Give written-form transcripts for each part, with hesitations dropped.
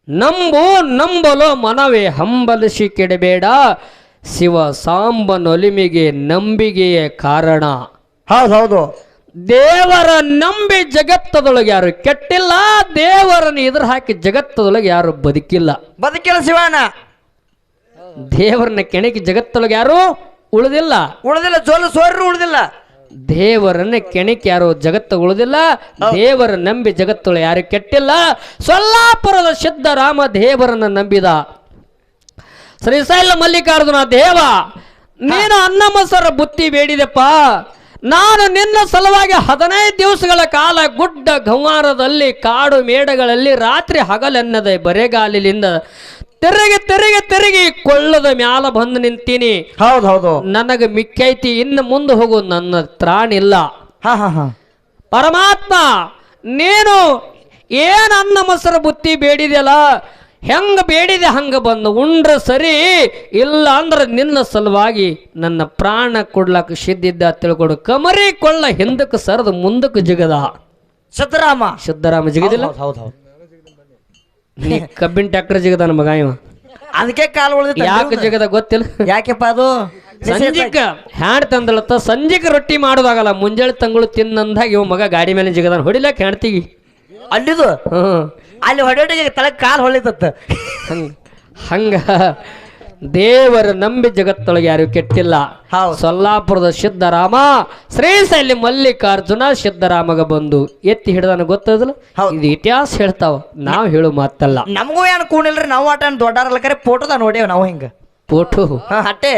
ನಂಬು ನಂಬಲು ಮನವೇ ಹಂಬಲಿಸಿ ಕೆಡಬೇಡ, ಶಿವ ಸಾಂಬನೊಲಿಮೆಗೆ ನಂಬಿಕೆಯೇ ಕಾರಣ. ಹೌದು. ದೇವರ ನಂಬಿ ಜಗತ್ತದೊಳಗೆ ಯಾರು ಕೆಟ್ಟಿಲ್ಲ, ದೇವರನ್ನು ಎದುರು ಹಾಕಿ ಜಗತ್ತದೊಳಗೆ ಯಾರು ಬದುಕಿಲ್ಲ ಶಿವಣ್ಣ. ದೇವರನ್ನ ಕೆಣಕಿ ಜಗತ್ತೊಳಗೆ ಯಾರು ಉಳಿದಿಲ್ಲ. ಸೋರ್ರು ಉಳಿದಿಲ್ಲ. ದೇವರನ್ನ ಕೆಣಕಿ ಯಾರು ಜಗತ್ತ ಉಳಿದಿಲ್ಲ. ದೇವರ ನಂಬಿ ಜಗತ್ತೊಳಗೆ ಯಾರು ಕೆಟ್ಟಿಲ್ಲ. ಸೊಲ್ಲಾಪುರದ ಸಿದ್ದರಾಮ ದೇವರನ್ನ ನಂಬಿದ. ಶ್ರೀಶೈಲ ಮಲ್ಲಿಕಾರ್ಜುನ ದೇವ, ನೀನು ಅನ್ನ ಮೊಸರ ಬುತ್ತಿ ಬೇಡಿದೆಪ್ಪ. ನಾನು ನಿನ್ನ ಸಲುವಾಗಿ 15 ದಿವಸಗಳ ಕಾಲ ಗುಡ್ಡ ಗಂವಾರದಲ್ಲಿ ಕಾಡು ಮೇಡಗಳಲ್ಲಿ ರಾತ್ರಿ ಹಗಲೆನ್ನದೆ ಬರೆಗಾಲಿನಿಂದ ತಿರುಗಿ ಕೊಳ್ಳದ ಮ್ಯಾಲ ಬಂದು ನಿಂತೀನಿ. ಹೌದು. ನನಗೆ ಮಿಕ್ಕೈತಿ, ಇನ್ನು ಮುಂದೆ ಹೋಗು, ನನ್ನ ತ್ರಾಣಿಲ್ಲ. ಪರಮಾತ್ಮ, ನೀನು ಏನು ಅನ್ನ ಮೊಸರು ಬುತ್ತಿ ಬೇಡಿದೆಯಲ್ಲ, ಹೆಂಗ ಬೇಡಿದೆ ಹಂಗ ಬಂದು ಉಂಡ್ರ ಸರಿ, ಇಲ್ಲ ಅಂದ್ರೆ ನಿನ್ನ ಸಲುವಾಗಿ ನನ್ನ ಪ್ರಾಣ ಕೊಡ್ಲಕ್ಕ ಸಿದ್ಧಿದ್ದ ತಿಳ್ಕೊಡು. ಕಮರಿ ಕೊಳ್ಳ ಹಿಂದಕ್ಕೆ ಸರದು ಮುಂದಕ್ಕೆ ಜಿಗದ ಸಿದ್ದರಾಮ ಜಿಗದಿಲ್ಲ. ನೀ ಕಬ್ಬಿನ ಟ್ಯಾಕ್ಟರ್ ಜಿಗದ ಮಗ ಇವ. ಅದಕ್ಕೆ ಕಾಲು ಉಳಿದ. ಯಾಕೆ ಜಿಗದ ಗೊತ್ತಿಲ್ಲ. ಯಾಕೆಪ್ಪ ಅದು? ಸಂಜಿಕ ಹ್ಯಾಂಡ್ ತಂದಳತ್ತ, ಸಂಜಿಕ ರೊಟ್ಟಿ ಮಾಡೋದಾಗಲ್ಲ, ಮುಂಜಾನೆ ತಂಗಳು ತಿನ್ನಂದಾಗ ಇವ ಮಗ ಗಾಡಿ ಮೇಲೆ ಜಿಗದಾನ. ಹೊಡಿಲಕ್ಕ ಹೆಣ್ತಿಗಿ ಅಲ್ಲಿದು ಅಲ್ಲಿ ಹೊಡೆಗೆ ತಲೆ ಕಾಲು ಹೊಳಿತತ್ತ. ಹಂಗ ದೇವರ ನಂಬಿ ಜಗತ್ತೊಳಗೆ ಯಾರು ಕೆಟ್ಟಿಲ್ಲ. ಸೊಲ್ಲಾಪುರದ ಸಿದ್ದರಾಮ ಶ್ರೀಶೈಲ ಮಲ್ಲಿಕಾರ್ಜುನ ಸಿದ್ದರಾಮಗ ಬಂದು ಎತ್ತಿ ಹಿಡ್ದಾನ. ಗೊತ್ತದಲ್ಲ, ಇದು ಇತಿಹಾಸ ಹೇಳ್ತಾವ, ನಾವು ಹೇಳು ಮಾತಲ್ಲ. ನಮಗೂ ಏನು ಕೂಣಿಲ್ರಿ, ನಾವು ಆಟ ದೊಡ್ಡಾರಲ್ಲಕರೆ ಫೋಟೋದ ನೋಡೇವ್ ನಾವು. ಹಿಂಗ ಫೋಟೋ ಅಟ್ಟೆ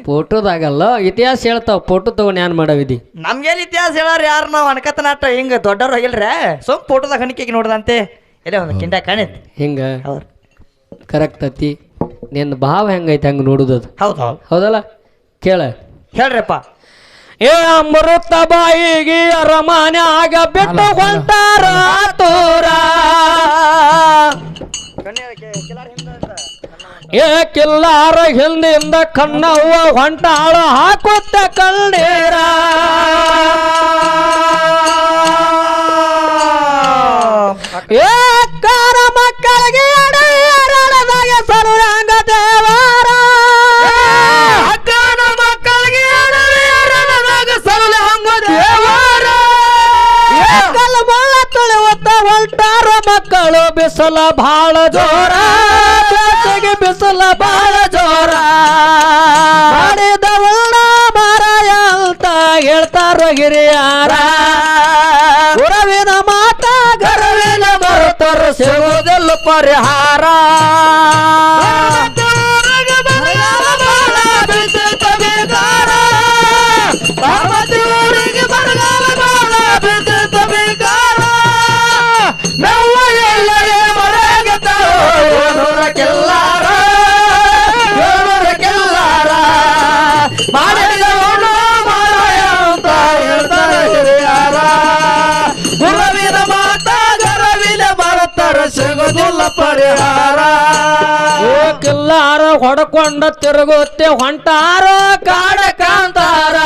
ಫೋಟೋದಾಗಲ್ಲ, ಇತಿಹಾಸ ಹೇಳ್ತಾವ. ಫೋಟೋ ತಗೊಂಡು ಏನ್ ಮಾಡವಿದಿ? ನಮ್ಗೇನು ಇತಿಹಾಸ ಹೇಳಾರ ಯಾರು? ನಾವು ಅನ್ಕತನಾಟ ಹಿಂಗ ದೊಡ್ಡವ್ರು ಹೋಗಿಲ್ರ, ಸುಮ್ ಫೋಟೋದಾಗ ಹಣಿಕೆಗೆ ನೋಡ್ದಂತೆ ಎಲ್ಲ ಒಂದು ಕಿಂಡ ಕಾಣೈತಿ ಹಿಂಗ ಕರೆಕ್ಟ್ ಐತಿ. ನಿನ್ನ ಭಾವ ಹೆಂಗೈತಿ ಹಂಗ ನೋಡುದದು. ಹೌದಲ್ಲ, ಕೇಳ ಹೇಳ್ರಪ್ಪ. ಏ ಅಮೃತ ಬಾಯಿಗೆ ಅರಮನ್ಯಾಗ ಬಿಟ್ಟು ಹೊಂಟಾರ ತೋರ, ಏ ಕಿಲ್ಲಾರ ಹಿಂದಿಂದ ಕಣ್ಣವ್ವ ಹೊಂಟಾಳ ಹಾಕುತ್ತ ಕಣ್ಣೀರ. ಏ ಅಕ್ಕಾರ ಮಕ್ಕಳಿಗೆ ಅಡದಾಗ ಸರುರಂಗ ದೇವರ, ಅಕ್ಕನ ಮಕ್ಕಳಿಗೆ ಅಡದಾಗ ಸರುರಂಗ ದೇವರ. ಕಲ್ಲ ಮುಳ್ಳ ತುಳಿಯುತ್ತ ಹೊಂಟಾರ ಮಕ್ಕಳು, ಬಿಸಿಲ ಬಾಳ ಜೋರ, ಬೇಸಿಗೆ ಬಿಸಿಲ ಬಾಳ ಜೋರ. ಮಾಡಿದ ಉಳ್ಳ ಮಾರಾಯ ಅಂತ ಹೇಳ್ತಾರ ಹಿರಿಯಾರ. ಗುರವಿನ ಮಾತ ಗರವಿನ ಮರುತರು ಸಿಗುವುದಿಲ್ಲ ಪರಿಹಾರ. ಪರಿಹಾರ. ಕಿಲ್ಲಾರ ಹೊಡ್ಕೊಂಡ ತಿರುಗುತ್ತೆ ಹೊಂಟಾರ ಕಾಡ ಕಾಂತಾರ.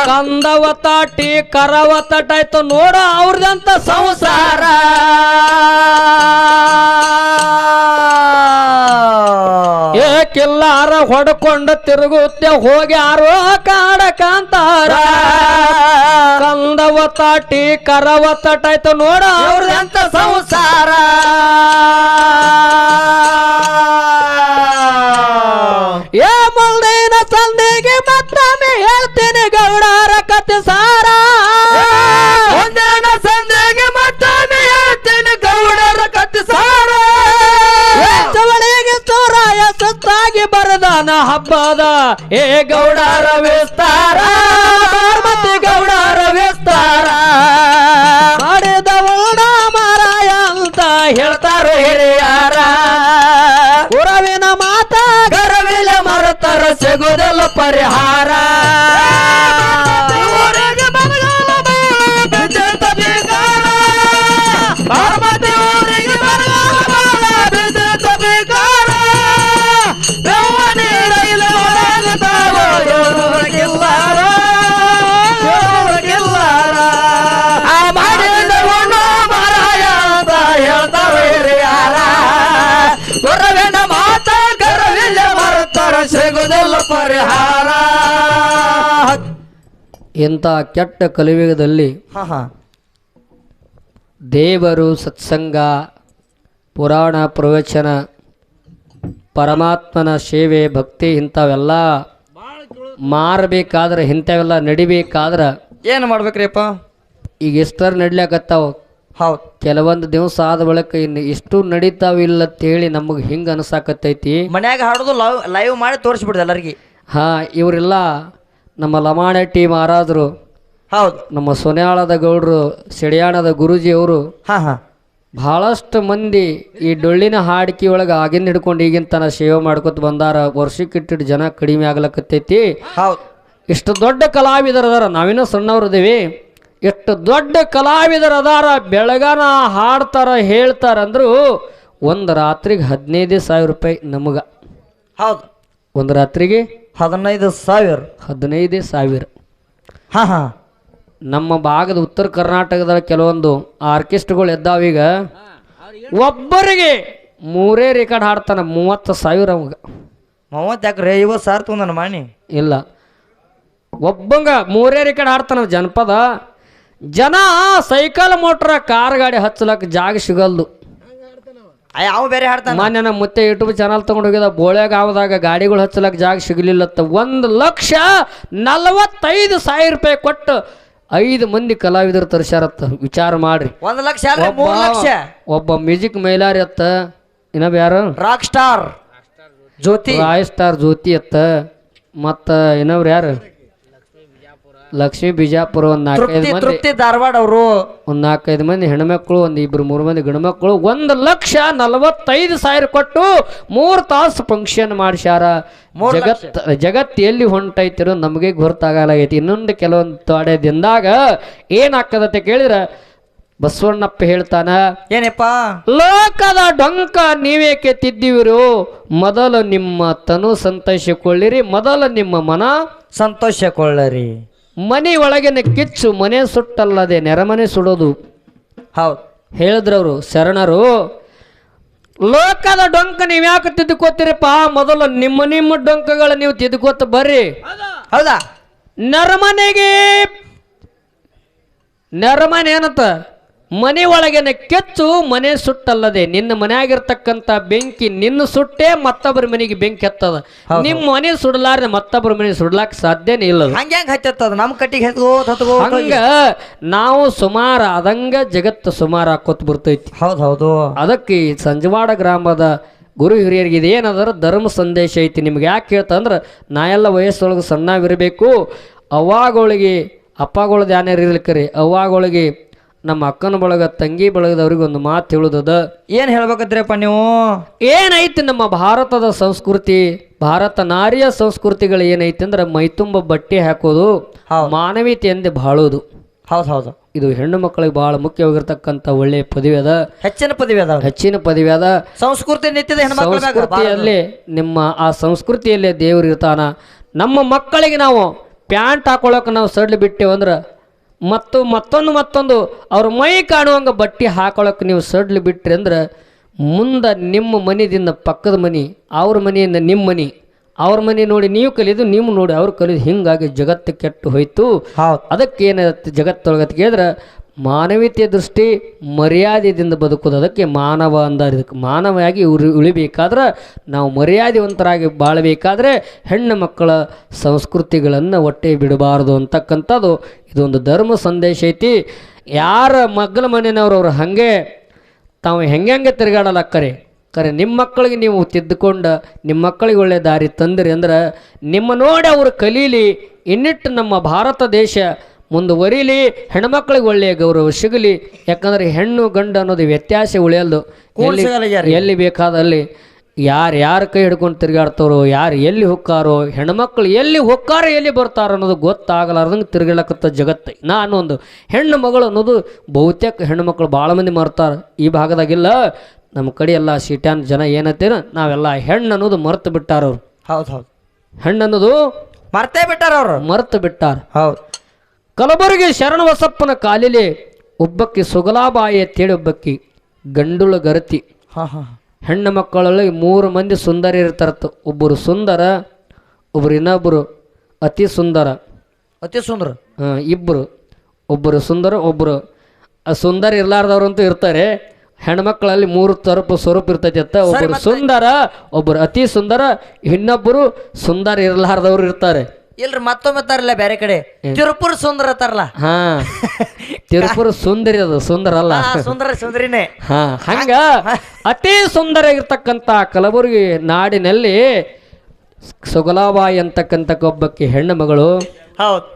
ಕಂದವ ತಾಟಿ ಕರವ ತಟಾಯ್ತು ನೋಡ ಅವ್ರದಂತ ಸಂಸಾರ. ಏ ಕಿಲ್ಲಾರ ಹೊಡ್ಕೊಂಡ ತಿರುಗುತ್ತೆ ಹೋಗ್ಯಾರೋ ಕಾಡ ಕಾಂತಾರ. ಕಂದವ ತಾಟಿ ಕರವ ತಟಾಯ್ತು ನೋಡ ಅವ್ರದಂತ ಸಂಸಾರ. ಏ ಮುಂದಿನ ಸಂದಿಗೆ ಮತ್ತೊಮ್ಮೆ ಹೇಳ್ತೀನಿ ಗೌಡರ ಕತೆ ಸಾರ. ಮುಂದಿನ ಸಂದಿಗೆ ಮತ್ತೊಮ್ಮೆ ಹೇಳ್ತೀನಿ ಗೌಡರ ಕತೆ ಸಾರ. ಚವಳಿಗೆ ಚೋರಾಯ ಸುತ್ತಾಗಿ ಬರದಾನ ಹಬ್ಬದ ಏ ಗೌಡರ ವಿಸ್ತಾರ. ಪಾರ್ವತಿ ಗೌಡರ ವಿಸ್ತಾರ ಮಾಡಿದ ಉಳ್ಳ ಮಾರಾಯ ಅಂತ ಹೇಳ್ತಾರ ಹಿರಿಯಾರ. ಗುರವಿನ ಮಾತ ಗರವಿಲ ಮರುತರ ಸಿಗುವುದಿಲ್ಲ ಪರಿಹಾರ. ಪರಿಹಾರ. ಇಂಥ ಕೆಟ್ಟ ಕಲಿಯುಗದಲ್ಲಿ ಹಾ ಹಾ ದೇವರು ಸತ್ಸಂಗ ಪುರಾಣ ಪ್ರವಚನ ಪರಮಾತ್ಮನ ಸೇವೆ ಭಕ್ತಿ ಇಂಥವೆಲ್ಲ ಮಾರಬೇಕಾದ್ರೆ ಇಂಥವೆಲ್ಲ ನಡಿಬೇಕಾದ್ರೆ ಏನು ಮಾಡ್ಬೇಕ್ರಿಪ್ಪ? ಈಗ ಎಷ್ಟರ ನಡ್ಲಾಕತ್ತಾವ. ಹೌದು, ಕೆಲವೊಂದು ದಿವಸ ಆದ ಬಳಿಕ ಇನ್ನು ಇಷ್ಟು ನಡೀತಾವಿಲ್ಲ ಅಂತೇಳಿ ನಮಗೆ ಹಿಂಗೆ ಅನ್ಸಾಕತ್ತೈತಿ. ಮನ್ಯಾಗ ಹಾಡೋದು ಲೈವ್ ಮಾಡಿ ತೋರಿಸ್ಬಿಡ್ದು ಎಲ್ಲರಿಗೆ. ಇವರೆಲ್ಲ ನಮ್ಮ ಲಮಾಣಟ್ಟಿ ಮಹಾರಾಜರು, ಹೌದು, ನಮ್ಮ ಸೊನ್ಯಾಳದ ಗೌಡ್ರು, ಸಿಡಿಯಾಣದ ಗುರೂಜಿಯವರು, ಹಾ ಹಾ ಬಹಳಷ್ಟು ಮಂದಿ ಈ ಡೊಳ್ಳಿನ ಹಾಡಿಕೆ ಒಳಗೆ ಆಗಿನ ಹಿಡ್ಕೊಂಡು ಈಗಿನ ತನ ಸೇವೆ ಮಾಡ್ಕೊತ ಬಂದಾರ. ವರ್ಷಕ್ಕಿಟ್ಟಿಟ್ಟು ಜನ ಕಡಿಮೆ ಆಗ್ಲಕತ್ತೈತಿ. ಹೌದು, ಇಷ್ಟು ದೊಡ್ಡ ಕಲಾವಿದರದಾರ, ನಾವಿನ್ನೂ ಸಣ್ಣವ್ರದೇವಿ. ಎಷ್ಟು ದೊಡ್ಡ ಕಲಾವಿದರದಾರ, ಬೆಳಗಾನ ಹಾಡ್ತಾರ ಹೇಳ್ತಾರ ಅಂದ್ರು ಒಂದು ರಾತ್ರಿಗೆ 15,000 ರೂಪಾಯಿ ನಮಗ. ಹೌದು, ಒಂದು ರಾತ್ರಿಗೆ 15,000. 15,000. ಹಾ ಹಾ ನಮ್ಮ ಭಾಗದ ಉತ್ತರ ಕರ್ನಾಟಕದ ಕೆಲವೊಂದು ಆರ್ಕೆಸ್ಟ್ರಾಗಳು ಎದ್ದಾವೀಗ. ಒಬ್ಬರಿಗೆ 3 ರೆಕಾರ್ಡ್ ಹಾಡ್ತಾನ, 30,000 ಅವಾಗ. 30 ಯಾಕ್ರೆ 50,000 ತೊಗೊಂಡನ ಮಾಣಿ. ಇಲ್ಲ, ಒಬ್ಬಂಗ 3 ರೆಕಾರ್ಡ್ ಹಾಡ್ತಾನ ಜನಪದ. ಜನ ಸೈಕಲ್ ಮೋಟ್ರ ಕಾರ್ ಗಾಡಿ ಹಚ್ಚಲಕ್ಕ ಜಾಗ ಸಿಗಲ್ದು. ಯಾವ ಬೇರೆ ಹಾಡ್ತಾನ. ಮಾನ್ಯ ನಮ್ಮ ಮುತ್ತೆ ಯೂಟ್ಯೂಬ್ ಚಾನಲ್ ತಗೊಂಡು ಹೋಗಿದ ಬೋಳೆಗಾವದಾಗ ಗಾಡಿಗಳು ಹಚ್ಚಲಕ್ಕ ಜಾಗ ಸಿಗಲಿಲ್ಲತ್ತ. 1,45,000 ರೂಪಾಯಿ ಕೊಟ್ಟು 5 ಮಂದಿ ಕಲಾವಿದರು ತರಿಸ್ಯಾರತ್ತ. ವಿಚಾರ ಮಾಡ್ರಿ. 1 ಲಕ್ಷ ಅಲ್ರಿ, 3 ಲಕ್ಷ. ಒಬ್ಬ ಮ್ಯೂಸಿಕ್ ಮೈಲಾರಿ ಅತ್ತ, ಇನ್ನೊಬ್ಬ ಯಾರು ರಾಕ್ ಸ್ಟಾರ್ ಜ್ಯೋತಿ, ರಾಯ್ ಸ್ಟಾರ್ ಜ್ಯೋತಿ ಅತ್ತ, ಮತ್ತ ಇನ್ನೊಬ್ರು ಯಾರು ಲಕ್ಷ್ಮೀ ಬಿಜಾಪುರ. ಒಂದು 4-5 ಮಂದಿ, ತೃಪ್ತಿ ಧಾರವಾಡ ಅವರು. ಒಂದು 4-5 ಮಂದಿ ಹೆಣ್ಮಕ್ಳು, ಒಂದು 2-3 ಮಂದಿ ಗಂಡ್ಮಕ್ಳು. 1,45,000 ಕೊಟ್ಟು 3 ತಾಸು ಫಂಕ್ಷನ್ ಮಾಡಿಸ್ಯಾರ. ಜಗತ್ತು ಎಲ್ಲಿ ಹೊಂಟೈತಿರೋ ನಮಗೆ ಗೊತ್ತಾಗಲಾಗೈತಿ. ಇನ್ನೊಂದು ಕೆಲವೊಂದು ತೊಡೆ ದಿನದಾಗ ಏನಾಗ್ತದತ್ತೆ ಕೇಳಿದ್ರೆ ಬಸವಣ್ಣಪ್ಪ ಹೇಳ್ತಾನ, ಏನಪ್ಪ? ಲೋಕದ ಡೊಂಕ ನೀವೇಕೆ ತಿದ್ದಿವಿರು, ಮೊದಲು ನಿಮ್ಮ ತನು ಸಂತೋಷಕೊಳ್ಳಿರಿ, ಮೊದಲು ನಿಮ್ಮ ಮನ ಸಂತೋಷಕೊಳ್ಳರಿ. ಮನೆ ಒಳಗಿನ ಕಿಚ್ಚು ಮನೆ ಸುಟ್ಟಲ್ಲದೆ ನೆರಮನೆ ಸುಡೋದು. ಹೌದು, ಹೇಳಿದ್ರವರು ಶರಣರು. ಲೋಕದ ಡೊಂಕ ನೀವು ಯಾಕೆ ತಿದ್ದುಕೋತೀರಪ್ಪ, ಮೊದಲು ನಿಮ್ಮ ಡೊಂಕಗಳು ನೀವು ತಿದ್ದುಕೋತ ಬರ್ರಿ. ಹೌದಾ? ನೆರಮನೆ ಏನಂತ, ಮನೆ ಒಳಗಿನ ಕೆಚ್ಚು ಮನೆ ಸುಟ್ಟಲ್ಲದೆ. ನಿನ್ನ ಮನೆಯಾಗಿರ್ತಕ್ಕಂಥ ಬೆಂಕಿ ನಿನ್ನ ಸುಟ್ಟೆ ಮತ್ತೊಬ್ಬರ ಮನೆಗೆ ಬೆಂಕಿ ಹತ್ತದ. ನಿಮ್ಮ ಮನೆ ಸುಡಲಾರ ಮತ್ತೊಬ್ಬರ ಮನೆ ಸುಡ್ಲಾಕ ಸಾಧ್ಯನೇ ಇಲ್ಲ. ಹಂಗ್ಯಾಂಗ ಹತ್ತದ ನಮ್ಮ ಕಟ್ಟಿಗೆ ಹಂಗ ನಾವು ಸುಮಾರು ಅದಂಗ ಜಗತ್ತು ಸುಮಾರು ಹಾಕೋತ್ ಬರ್ತೈತಿ. ಹೌದು, ಅದಕ್ಕೆ ಈ ಸಂಜವಾಡ ಗ್ರಾಮದ ಗುರು ಹಿರಿಯರಿಗೆ ಇದೇನಾದ್ರ ಧರ್ಮ ಸಂದೇಶ ಐತಿ. ನಿಮ್ಗೆ ಯಾಕೆ ಹೇಳ್ತಂದ್ರೆ ನಾ ಎಲ್ಲ ವಯಸ್ಸೊಳಗೆ ಸಣ್ಣವಿರಬೇಕು. ಅವ್ವಾಗಳಿಗೆ ಅಪ್ಪಗಳದ್ದು ಯಾನ್ಯಾರು ಇರ್ಲಿಕ್ಕರಿ, ಅವ್ವಾಗಳಿಗೆ ನಮ್ಮ ಅಕ್ಕನ ಬಳಗ ತಂಗಿ ಬಳಗದವ್ರಿಗೆ ಒಂದು ಮಾತು ಹೇಳುದದ. ಏನು ಹೇಳ್ಬೇಕಂದ್ರಪ್ಪ ನೀವು? ಏನೈತಿ ನಮ್ಮ ಭಾರತದ ಸಂಸ್ಕೃತಿ, ಭಾರತ ನಾರಿಯ ಸಂಸ್ಕೃತಿಗಳು ಏನೈತಿ ಅಂದ್ರೆ ಮೈತುಂಬ ಬಟ್ಟೆ ಹಾಕೋದು, ಮಾನವೀಯತೆಯಿಂದ ಬಾಳೋದು. ಹೌದು, ಇದು ಹೆಣ್ಣು ಮಕ್ಕಳಿಗೆ ಬಹಳ ಮುಖ್ಯವಾಗಿರ್ತಕ್ಕಂಥ ಒಳ್ಳೆಯ ಪದವಿ ಅದ, ಹೆಚ್ಚಿನ ಪದವಿ ಅದ. ಸಂಸ್ಕೃತಿ ನಿತ್ಯದ ಸಂಸ್ಕೃತಿಯಲ್ಲಿ ನಿಮ್ಮ ಆ ಸಂಸ್ಕೃತಿಯಲ್ಲೇ ದೇವರು ಇರ್ತಾನ. ನಮ್ಮ ಮಕ್ಕಳಿಗೆ ನಾವು ಪ್ಯಾಂಟ್ ಹಾಕೊಳಕ್ಕೆ ನಾವು ಸಡ್ಲು ಬಿಟ್ಟೇವಂದ್ರೆ ಮತ್ತೊಂದು ಅವ್ರ ಮೈ ಕಾಣುವಂಗ ಬಟ್ಟೆ ಹಾಕೊಳಕ್ಕೆ ನೀವು ಸಡ್ಲು ಬಿಟ್ರಿ ಅಂದ್ರೆ ಮುಂದೆ ನಿಮ್ಮ ಮನೆಯಿಂದ ಪಕ್ಕದ ಮನೆ, ಅವ್ರ ಮನೆಯಿಂದ ನಿಮ್ಮ ಮನೆ, ಅವ್ರ ಮನೆ ನೋಡಿ ನೀವು ಕಲಿದು, ನೀವು ನೋಡಿ ಅವ್ರು ಕಲಿದು, ಹಿಂಗಾಗಿ ಜಗತ್ತು ಕೆಟ್ಟು ಹೋಯ್ತು. ಅದಕ್ಕೆ ಏನಾಗುತ್ತೆ ಜಗತ್ತೊಳಗತ್ತೆ ಕೇಳಿದ್ರೆ ಮಾನವೀಯತೆಯ ದೃಷ್ಟಿ ಮರ್ಯಾದೆಯಿಂದ ಬದುಕೋದು. ಅದಕ್ಕೆ ಮಾನವ ಅಂದಾರ. ಇದಕ್ಕೆ ಮಾನವವಾಗಿ ಉಳಿಬೇಕಾದ್ರೆ ನಾವು ಮರ್ಯಾದೆವಂತರಾಗಿ ಬಾಳಬೇಕಾದ್ರೆ ಹೆಣ್ಣು ಮಕ್ಕಳ ಸಂಸ್ಕೃತಿಗಳನ್ನು ಒಟ್ಟೆ ಬಿಡಬಾರದು ಅಂತಕ್ಕಂಥದ್ದು ಇದೊಂದು ಧರ್ಮ ಸಂದೇಶ ಐತಿ. ಯಾರ ಮಗ್ಗಲ ಮನೆಯವ್ರು ಅವ್ರು ಹಾಗೆ ತಾವು ಹೆಂಗೆ ತಿರುಗಾಡಲ್ಲ ಕರೆ ನಿಮ್ಮ ಮಕ್ಕಳಿಗೆ ನೀವು ತಿದ್ದುಕೊಂಡು ನಿಮ್ಮ ಮಕ್ಕಳಿಗೆ ಒಳ್ಳೆ ದಾರಿ ತಂದಿರಿ ಅಂದ್ರೆ ನಿಮ್ಮ ನೋಡಿ ಅವರು ಕಲೀಲಿ. ಇನ್ನಿಟ್ಟು ನಮ್ಮ ಭಾರತ ದೇಶ ಮುಂದುವರಿಲಿ, ಹೆಣ್ಮಕ್ಳಿಗೆ ಒಳ್ಳೆಯ ಗೌರವ ಸಿಗಲಿ. ಯಾಕಂದ್ರೆ ಹೆಣ್ಣು ಗಂಡು ಅನ್ನೋದು ವ್ಯತ್ಯಾಸ ಉಳಿಯಲ್ದು. ಎಲ್ಲಿ ಬೇಕಾದಲ್ಲಿ ಯಾರ ಕೈ ಹಿಡ್ಕೊಂಡು ತಿರುಗಾಡ್ತಾರೋ, ಯಾರು ಎಲ್ಲಿ ಹೊಕ್ಕಾರೋ, ಹೆಣ್ಮಕ್ಳು ಎಲ್ಲಿ ಹೊಕ್ಕಾರೋ ಎಲ್ಲಿ ಬರ್ತಾರೋ ಅನ್ನೋದು ಗೊತ್ತಾಗಲಾರ್ದಂಗೆ ತಿರುಗಾಡಕತ್ತ ಜಗತ್ತು. ನಾನು ಒಂದು ಹೆಣ್ಣು ಮಗಳು ಅನ್ನೋದು ಬಹುತೇಕ ಹೆಣ್ಣುಮಕ್ಳು ಭಾಳ ಮಂದಿ ಮರ್ತಾರೆ. ಈ ಭಾಗದಾಗಿಲ್ಲ, ನಮ್ಮ ಕಡೆ ಎಲ್ಲ ಸಿಟ್ಯಾನ್ ಜನ ಏನಂತೇನ ನಾವೆಲ್ಲ ಹೆಣ್ಣು ಅನ್ನೋದು ಮರ್ತು ಬಿಟ್ಟಾರವ್ರು. ಹೌದು, ಹೆಣ್ಣು ಅನ್ನೋದು ಮರ್ತು ಬಿಟ್ಟಾರ. ಹೌದು. ಕಲಬುರಗಿ ಶರಣಬಸಪ್ಪನ ಕಾಲಿಲೆ ಒಬ್ಬಕ್ಕಿ ಸುಗಲಾಬಾಯಿ ಅಂತೇಳಿ ಒಬ್ಬಕ್ಕಿ ಗಂಡುಳ ಗರತಿ. ಹೆಣ್ಣು ಮಕ್ಕಳಲ್ಲಿ 3 ಮಂದಿ ಸುಂದರ ಇರ್ತಾರತ್ತು. ಒಬ್ಬರು ಸುಂದರ, ಒಬ್ರು ಇನ್ನೊಬ್ಬರು ಅತಿ ಸುಂದರ, ಅತಿ ಸುಂದರ. ಇಬ್ಬರು, ಒಬ್ಬರು ಸುಂದರ, ಒಬ್ಬರು ಸುಂದರ ಇರ್ಲಾರ್ದವ್ರಂತೂ ಇರ್ತಾರೆ. ಹೆಣ್ಮಕ್ಳಲ್ಲಿ 3 ಸ್ವರೂಪ ಇರ್ತೈತಿ ಅಂತ. ಒಬ್ಬರು ಸುಂದರ, ಒಬ್ಬರು ಅತಿ ಸುಂದರ, ಇನ್ನೊಬ್ಬರು ಸುಂದರ ಇರ್ಲಾರ್ದವ್ರು ಇರ್ತಾರೆ. ಇಲ್ರಿ ಮತ್ತೊಮ್ಮೆ ತಾರಲ್ಲ ಬೇರೆ ಕಡೆ ತಿರುಪುರ ಸುಂದರ ತಾರಲ್ಲ. ಹಾ ತಿರುಪುರ ಸುಂದರಿ, ಅದು ಸುಂದರ ಅಲ್ಲ, ಸುಂದರ ಸುಂದರಿನೇ. ಹಾ ಹಂಗ ಅತಿ ಸುಂದರ ಇರ್ತಕ್ಕಂಥ ಕಲಬುರಗಿ ನಾಡಿನಲ್ಲಿ ಸೊಗಲಾಬಾಯಿ ಅಂತಕ್ಕಂಥ ಒಬ್ಬಕ್ಕೆ ಹೆಣ್ಣು ಮಗಳು. ಹೌದು.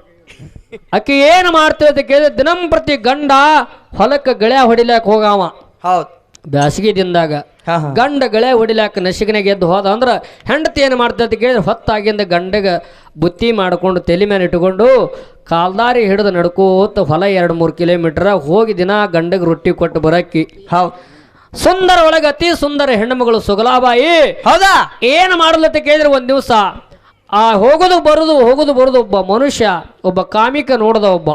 ಆಕೆ ಏನು ಮಾಡ್ತೀವಿ ಅಂತ ಕೇಳಿದ್ರೆ ದಿನಂಪ್ರತಿ ಗಂಡ ಹೊಲಕ್ಕೆ ಗಳೆ ಹೊಡಿಲಾಕ ಹೋಗಾವ. ಹೌದು. ಬ್ಯಾಸಗಿ ದಿನದಾಗ ಗಂಡ ಗಳೆ ಹೊಡಿಲಾಕ ನಸಿಗನಾಗ ಎದ್ದು ಹೋದ ಅಂದ್ರೆ ಹೆಂಡತಿ ಏನು ಮಾಡ್ತದೆ ಅಂತ ಕೇಳಿದ್ರೆ ಹೊತ್ತಾಗಿಂದ ಗಂಡಗ ಬುತ್ತಿ ಮಾಡ್ಕೊಂಡು ತಲೆ ಮೇಲೆ ಇಟ್ಕೊಂಡು ಕಾಲ್ದಾರಿ ಹಿಡಿದು ನಡ್ಕೋತ ಹೊಲ 2-3 ಕಿಲೋಮೀಟರ್ ಹೋಗಿ ದಿನ ಗಂಡಗೆ ರೊಟ್ಟಿ ಕೊಟ್ಟು ಬರಕ್ಕಿ. ಹೌದು. ಸುಂದರ ಒಳಗೆ ಅತಿ ಸುಂದರ ಹೆಣ್ಣುಮಗಳು ಸೊಗಲಾಬಾಯಿ. ಹೌದಾ? ಏನು ಮಾಡಲತ್ತ ಕೇಳಿದ್ರೆ ಒಂದು ದಿವಸ ಹೋಗೋದು ಬರೋದು ಒಬ್ಬ ಮನುಷ್ಯ, ಒಬ್ಬ ಕಾಮಿಕ ನೋಡ್ದ ಒಬ್ಬ.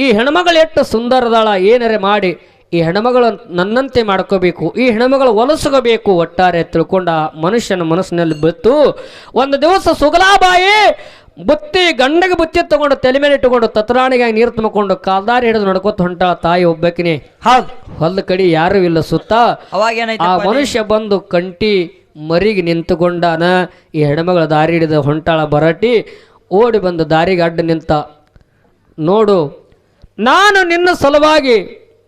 ಈ ಹೆಣ್ಮಗಳು ಎಷ್ಟು ಸುಂದರದಾಳ, ಏನಾರೆ ಮಾಡಿ ಈ ಹೆಣ್ಮಗಳು ನನ್ನಂತೆ ಮಾಡ್ಕೋಬೇಕು, ಈ ಹೆಣ್ಮಗಳು ಹೊಲಸ್ಕೋಬೇಕು ಒಟ್ಟಾರೆ ತಿಳ್ಕೊಂಡ ಮನುಷ್ಯನ ಮನಸ್ಸಿನಲ್ಲಿ ಬಿತ್ತು. ಒಂದು ದಿವಸ ಸೊಗಲಾಬಾಯಿ ಗಂಡಗೆ ಬುತ್ತಿ ತಗೊಂಡು ತಲೆ ಮೇಲೆ ಇಟ್ಟುಕೊಂಡು ತತ್ರಾಣಿಗೆ ನೀರು ತುಂಬಿಕೊಂಡು ಕಾಲ್ದಾರಿ ಹಿಡಿದು ನಡ್ಕೋತ ಹೊಂಟಾಳ ತಾಯಿ ಒಬ್ಬಕಿನೇ. ಹೌದು. ಹೊಲದ ಕಡೆ ಯಾರು ಇಲ್ಲ ಸುತ್ತ. ಆ ಮನುಷ್ಯ ಬಂದು ಕಂಟಿ ಮರಿಗೆ ನಿಂತುಕೊಂಡಾನ. ಈ ಹೆಣ್ಮಗಳ ದಾರಿ ಹಿಡಿದ ಹೊಂಟಾಳ ಬರಟಿ. ಓಡಿ ಬಂದು ದಾರಿಗೆ ಅಡ್ಡ ನಿಂತ. ನೋಡು, ನಾನು ನಿನ್ನ ಸಲುವಾಗಿ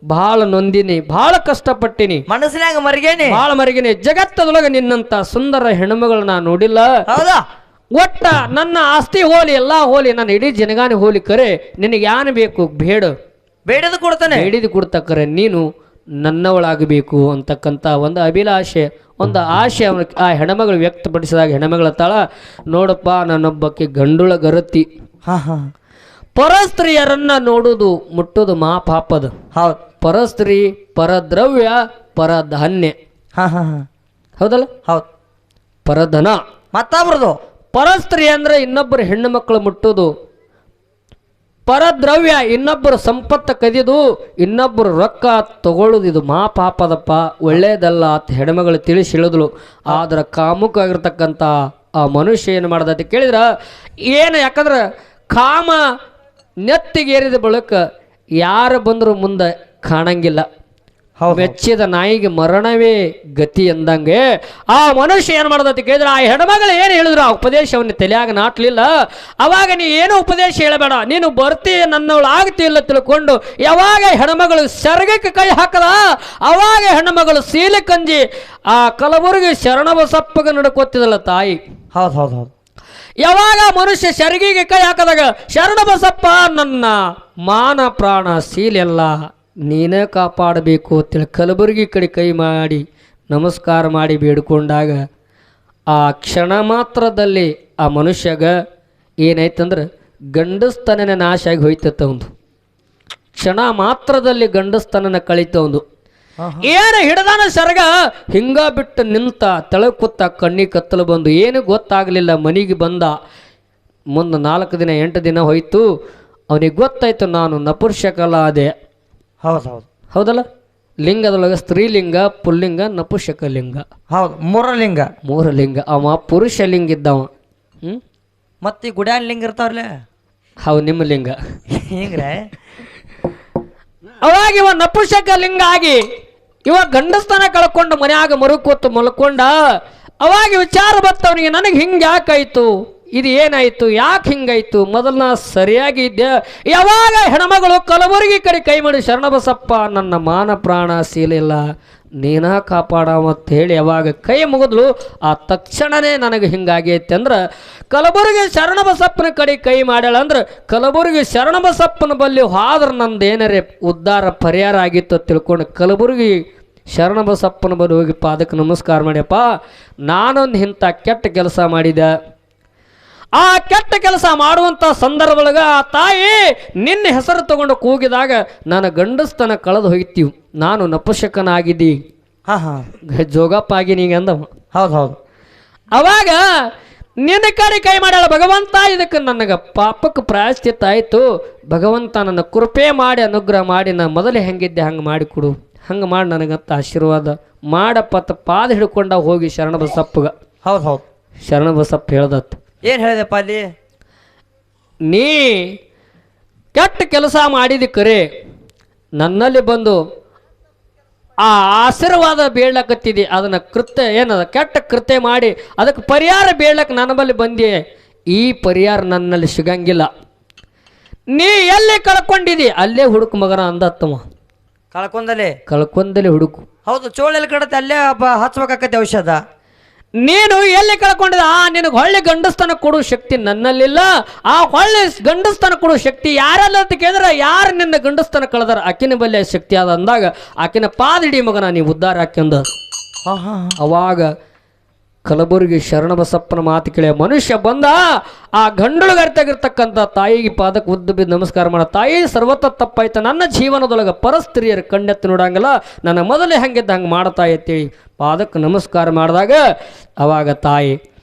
ಬಹಳ ನೊಂದಿನಿ, ಬಹಳ ಕಷ್ಟಪಟ್ಟಿನಿ, ಮನಸ್ಸಿನಾಗ ಮರಿಗೇನಿ, ಬಹಳ ಮರಿಗೇನಿ. ಜಗತ್ತದೊಳಗೆ ನಿನ್ನಂತ ಸುಂದರ ಹೆಣ್ಮಗಳು ನಾ ನೋಡಿಲ್ಲ. ಹೌದಾ? ಒಟ್ಟ ನನ್ನ ಆಸ್ತಿ ಹೋಲಿ, ಎಲ್ಲಾ ಹೋಲಿ, ನನ್ನ ಇಡೀ ಜನಗಾನಿ ಹೋಲಿ, ಕರೆ ನಿನಗೆ ಯಾನು ಬೇಕು ಬೇಡದು ಕೊಡ್ತಾನೆ, ಬೇಡಿದು ಕೊಡ್ತಕ್ಕರೆ ನೀನು ನನ್ನವಳಾಗಬೇಕು ಅಂತಕ್ಕಂಥ ಒಂದು ಅಭಿಲಾಷೆ, ಒಂದು ಆಶೆ ಆ ಹೆಣ್ಮಗಳು ವ್ಯಕ್ತಪಡಿಸಿದಾಗ ಹೆಣ್ಮಗಳ ತಳ, ನೋಡಪ್ಪ ನನ್ನೊಬ್ಬಕ್ಕೆ ಗಂಡುಳ ಗರತಿ, ಪರಸ್ತ್ರೀಯರನ್ನ ನೋಡುವುದು ಮುಟ್ಟುದು ಪಾಪದ. ಹೌದು. ಪರಸ್ತ್ರೀ, ಪರದ್ರವ್ಯ, ಪರಧಾನ್ಯ. ಹೌದಲ್ಲ? ಹೌದು. ಪರಧನ ಮತ್ತೊಬ್ರದು. ಪರಸ್ತ್ರೀ ಅಂದ್ರೆ ಇನ್ನೊಬ್ಬರು ಹೆಣ್ಣು ಮಕ್ಕಳು ಮುಟ್ಟುದು. ಪರದ್ರವ್ಯ ಇನ್ನೊಬ್ಬರು ಸಂಪತ್ತ ಕದಿದು ಇನ್ನೊಬ್ಬರು ರೊಕ್ಕ ತಗೊಳ್ಳೋದು, ಇದು ಪಾಪದಪ್ಪ, ಒಳ್ಳೇದಲ್ಲ ಅಂತ ಹೆಣ್ಮಗಳು ತಿಳಿಸಿ ಹೇಳಿದ್ಳು. ಆದ್ರೆ ಕಾಮುಕ ಆಗಿರ್ತಕ್ಕಂಥ ಆ ಮನುಷ್ಯ ಏನು ಮಾಡ್ದ ಅಂತ ಕೇಳಿದ್ರ ಏನು, ಯಾಕಂದ್ರೆ ಕಾಮ ನೆತ್ತಿಗೇರಿದ ಬಳಿಕ ಯಾರು ಬಂದರೂ ಮುಂದೆ ಕಾಣಂಗಿಲ್ಲ. ಮೆಚ್ಚಿದ ನಾಯಿಗೆ ಮರಣವೇ ಗತಿ ಎಂದಂಗೆ ಆ ಮನುಷ್ಯ ಏನು ಮಾಡ್ದ ಅಂತ ಕೇಳಿದ್ರೆ ಆ ಹೆಣ್ಮಗಳು ಏನು ಹೇಳಿದ್ರು ಆ ಉಪದೇಶವನ್ನು ತಲೆಯಾಗ ನಾಟ್ಲಿಲ್ಲ. ಅವಾಗ ನೀ ಏನು ಉಪದೇಶ ಹೇಳಬೇಡ, ನೀನು ಬರ್ತಿ ನನ್ನವಳು ಆಗ್ತಿಲ್ಲ ತಿಳ್ಕೊಂಡು ಯಾವಾಗ ಹೆಣ್ಮಗಳು ಸೆರಗಕ್ಕೆ ಕೈ ಹಾಕದ ಅವಾಗ ಹೆಣ್ಮಗಳು ಸೀಲೆ ಕಂಜಿ ಆ ಕಲಬುರಗಿ ಶರಣಬಸಪ್ಪಗೆ ನಡ್ಕೋತಿದಲ್ಲ ತಾಯಿ. ಹೌದು ಹೌದು ಹೌದು. ಯಾವಾಗ ಮನುಷ್ಯ ಸೆರಗಿಗೆ ಕೈ ಹಾಕದಾಗ ಶರಣಬಸಪ್ಪ ನನ್ನ ಮಾನ ಪ್ರಾಣ ಸೀಲೆಲ್ಲ ನೀನೇ ಕಾಪಾಡಬೇಕು ಅಂತೇಳಿ ಕಲಬುರಗಿ ಕಡೆ ಕೈ ಮಾಡಿ ನಮಸ್ಕಾರ ಮಾಡಿ ಬೇಡ್ಕೊಂಡಾಗ ಆ ಕ್ಷಣ ಮಾತ್ರದಲ್ಲಿ ಆ ಮನುಷ್ಯಗ ಏನಾಯ್ತಂದ್ರೆ ಗಂಡಸ್ತನನ ನಾಶ ಆಗಿ ಹೋಯ್ತತ್ತ. ಒಂದು ಕ್ಷಣ ಮಾತ್ರದಲ್ಲಿ ಗಂಡಸ್ತನನ ಕಳೀತವಂದು. ಏನು ಹಿಡ್ದಾನ ಸೆರಗ ಹಿಂಗ ಬಿಟ್ಟು ನಿಂತ ತೆಳಕುತ್ತ ಕಣ್ಣಿ ಕತ್ತಲು ಬಂದು ಏನು ಗೊತ್ತಾಗಲಿಲ್ಲ. ಮನೆಗೆ ಬಂದ ಮುಂದೆ 4 ದಿನ 8 ದಿನ ಹೋಯ್ತು. ಅವನಿಗೆ ಗೊತ್ತಾಯ್ತು ನಾನು ನಪುಂಸಕಲ ಅದೇ. ಹೌದು ಹೌದು ಹೌದಲ್ಲ? ಲಿಂಗದೊಳಗೆ ಸ್ತ್ರೀಲಿಂಗ, ಪುಲ್ಲಿಂಗ, ನಪುಂಸಕಲಿಂಗ. ಹೌದು, 3 ಲಿಂಗ. 3 ಲಿಂಗ. ಅವ ಪುರುಷ ಲಿಂಗ ಇದ್ದವ. ಮತ್ತೆ ಗುಡ್ಯಾನ್ ಲಿಂಗ ಇರ್ತಾವ್ರಲ್ಲ, ಅವು ನಿಮ್ಮ ಲಿಂಗ. ಹಿಂಗ್ರೆ ಅವಾಗ ಇವ ನಪುಂಸಕ ಲಿಂಗ ಆಗಿ ಇವ ಗಂಡಸ್ಥಾನ ಕಳ್ಕೊಂಡು ಮನ್ಯಾಗ ಮರುಕೊತ್ತು ಮಲ್ಕೊಂಡ. ಅವಾಗ ವಿಚಾರ ಬರ್ತವನಿಗೆ, ನನಗೆ ಹಿಂಗೆ ಯಾಕಾಯ್ತು, ಇದು ಏನಾಯ್ತು, ಯಾಕೆ ಹಿಂಗಾಯ್ತು, ಮೊದಲು ನಾ ಸರಿಯಾಗಿ ಇದ್ದೆ. ಯಾವಾಗ ಹೆಣ್ಮಗಳು ಕಲಬುರಗಿ ಕಡೆ ಕೈ ಮಾಡಿ ಶರಣಬಸಪ್ಪ ನನ್ನ ಮಾನ ಪ್ರಾಣ ಸೀಲಿಲ್ಲ, ನೀನ ಕಾಪಾಡ ಅಂತ ಹೇಳಿ ಯಾವಾಗ ಕೈ ಮುಗಿದ್ಲು ಆ ತಕ್ಷಣನೇ ನನಗೆ ಹಿಂಗಾಗೈತೆ ಅಂದ್ರೆ ಕಲಬುರಗಿ ಶರಣಬಸಪ್ಪನ ಕಡೆ ಕೈ ಮಾಡ್ಯಾಳ ಅಂದ್ರೆ ಕಲಬುರಗಿ ಶರಣಬಸಪ್ಪನ ಬಲ್ಲಿ ಹೋದ್ರೆ ನಂದು ಏನಾರೇ ಉದ್ಧಾರ ಪರಿಹಾರ ಆಗಿತ್ತು ತಿಳ್ಕೊಂಡು ಕಲಬುರಗಿ ಶರಣಬಸಪ್ಪನ ಬಳಿ ಹೋಗಿ ಪಾದಕ್ಕೆ ನಮಸ್ಕಾರ ಮಾಡ್ಯಪ್ಪ, ನಾನೊಂದು ಇಂಥ ಕೆಟ್ಟ ಕೆಲಸ ಮಾಡಿದೆ. ಆ ಕೆಟ್ಟ ಕೆಲಸ ಮಾಡುವಂಥ ಸಂದರ್ಭದೊಳಗೆ ಆ ತಾಯಿ ನಿನ್ನ ಹೆಸರು ತಗೊಂಡು ಕೂಗಿದಾಗ ನಾನು ಗಂಡಸ್ತನ ಕಳೆದು ಹೋಗ್ತೀವಿ, ನಾನು ನಪುಂಸಕನಾಗಿದ್ದಿ, ಜೋಗಪ್ಪ ಆಗಿ ನೀಗೆ ಅಂದವ. ಹೌದು ಹೌದು. ಅವಾಗ ನಿನ್ನ ಕಡೆ ಕೈ ಮಾಡ್ಯಾಳ, ಭಗವಂತ ಇದಕ್ಕೆ ನನಗೆ ಪಾಪಕ್ಕೆ ಪ್ರಾಯಶ್ಚಿತ್ತ ಆಯಿತು, ಭಗವಂತ ನನ್ನ ಕೃಪೆ ಮಾಡಿ ಅನುಗ್ರಹ ಮಾಡಿ ನಾ ಮೊದಲೇ ಹೆಂಗಿದ್ದೆ ಹಂಗೆ ಮಾಡಿಕೊಡು, ಹಂಗೆ ಮಾಡಿ ನನಗಂತ ಆಶೀರ್ವಾದ ಮಾಡಪ್ಪತ್ತ ಪಾದ ಹಿಡ್ಕೊಂಡ ಹೋಗಿ ಶರಣಬಸಪ್ಪಗ. ಹೌದು ಹೌದು. ಶರಣಬಸಪ್ಪ ಹೇಳ್ದತ್ತ, ಏನ್ ಹೇಳಿದೆಪ್ಪ ಅಲ್ಲಿ? ನೀ ಕೆಟ್ಟ ಕೆಲಸ ಮಾಡಿದಿ ಕರೆ, ನನ್ನಲ್ಲಿ ಬಂದು ಆ ಆಶೀರ್ವಾದ ಬೇಡ್ಲಕತ್ತಿದಿ, ಅದನ್ನ ಕೃತ್ಯ ಏನದ ಕೆಟ್ಟ ಕೃತ್ಯ ಮಾಡಿ ಅದಕ್ಕೆ ಪರಿಹಾರ ಬೇಡ್ಲಕ್ಕೆ ನನ್ನ ಬಳಿ ಬಂದಿ. ಈ ಪರಿಹಾರ ನನ್ನಲ್ಲಿ ಸಿಗಂಗಿಲ್ಲ. ನೀ ಎಲ್ಲಿ ಕಳ್ಕೊಂಡಿದಿ ಅಲ್ಲೇ ಹುಡುಕು ಮಗನ ಅಂದತ್ತವ. ಕಳ್ಕೊಂದಲೇ ಹುಡುಕು. ಹೌದು, ಚೋಳೆಲ್ಲಿ ಕಡತ್ತೆ ಅಲ್ಲೇ ಹಚ್ಬೇಕಾಕತ್ತೆ ಔಷಧ. ನೀನು ಎಲ್ಲಿ ಕಳ್ಕೊಂಡಿದ ನಿನಗೆ ಹೊಳ್ಳಿ ಗಂಡಸ್ತನ ಕೊಡುವ ಶಕ್ತಿ ನನ್ನಲ್ಲಿಲ್ಲ. ಆ ಹೊಳ್ಳಿ ಗಂಡಸ್ತನ ಕೊಡುವ ಶಕ್ತಿ ಯಾರಲ್ಲ ಅಂತ ಕೇಳಿದ್ರೆ, ಯಾರು ನಿನ್ನ ಗಂಡಸ್ತನ ಕಳೆದಾರ ಆಕಿನ ಬಲ್ಲೆ ಶಕ್ತಿ ಆದ ಅಂದಾಗ ಆಕಿನ ಪಾದಿಡಿ ಮಗನ ನೀವು ಉದ್ಧಾರ ಹಾಕ್ಯಂದ. ಅವಾಗ ಕಲಬುರಗಿ ಶರಣಬಸಪ್ಪನ ಮಾತು ಕೇಳಿ ಮನುಷ್ಯ ಬಂದ. ಆ ಗಂಡಳುಗರ್ತಾಗಿರ್ತಕ್ಕಂಥ ತಾಯಿಗೆ ಪಾದಕ್ಕೆ ಉದ್ದು ಬಿದ್ದು ನಮಸ್ಕಾರ ಮಾಡ, ತಾಯಿ ಸರ್ವತ್ತ ತಪ್ಪಾಯ್ತು, ನನ್ನ ಜೀವನದೊಳಗೆ ಪರಸ್ತ್ರೀಯರು ಕಣ್ಣೆತ್ತು ನೋಡಂಗಿಲ್ಲ, ನನ್ನ ಮೊದಲೇ ಹಂಗಿದ್ದ ಹಂಗೆ ಮಾಡ್ತಾ ಇರ್ತೀವಿ. ಪಾದಕ್ಕೆ ನಮಸ್ಕಾರ ಮಾಡಿದಾಗ ಅವಾಗ ತಾಯಿ